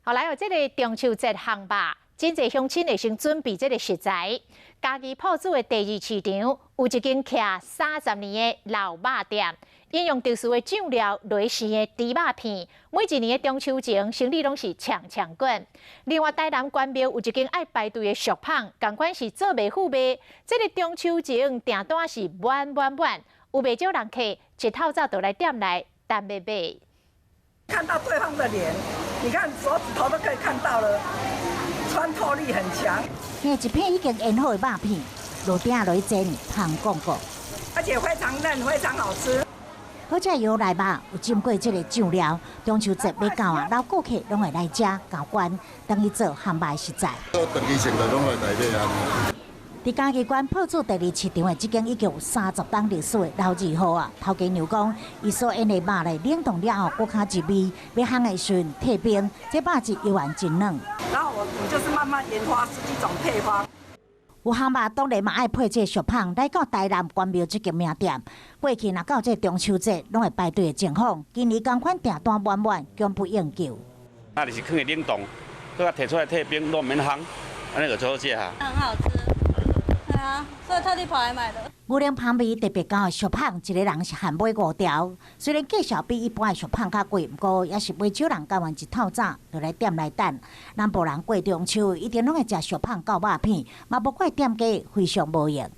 后来有这个中秋节烘肉，真侪乡亲会先准备这个食材。家己铺子的第二市场有一间徛30年的老肉店，引用特殊的酱料雷时的猪肉片，每一年的中秋前生意拢是强滚。另外，台南关庙有一间爱排队的俗巷，同款是做袂赴卖。这个中秋前订单是满，有袂少人客一透早就来店内等要买。看到对方的脸，你看手指头都可以看到了，穿透力很强。那一片已经腌好的肉片，落鼎落去煎，烘广告，而且非常嫩，非常好吃。好在油内肉有浸过这个酱料，中秋节要到啊，老顾客拢会来吃交关，等于做烘卖食材。长期性的拢会来买啊。伫嘉义县铺子第二市场的这间已经有30档历史的老字号啊，头家娘讲，伊所腌的肉咧冷冻了后，搁较入味，要烘的时阵退冰，这肉质又完真嫩。然后我就是慢慢研发十几种配方。有烘肉当然嘛爱配这俗香，来到台南关庙这间名店，过去若到这中秋节，拢会排队的情况。今年同款订单满，供不应求。那就是放冷冻，搁摕出来退冰，都免烘，安尼就最好食哈。很好吃。对啊，所以特地跑来买的。牛奶旁边特别高的俗香，一个人是限买5条。虽然价钱比一般的俗香较贵，不过也是袂少人甘愿一透早就来店内等。南部人过中秋一定拢会食俗香到肉片，嘛无怪店家非常无用。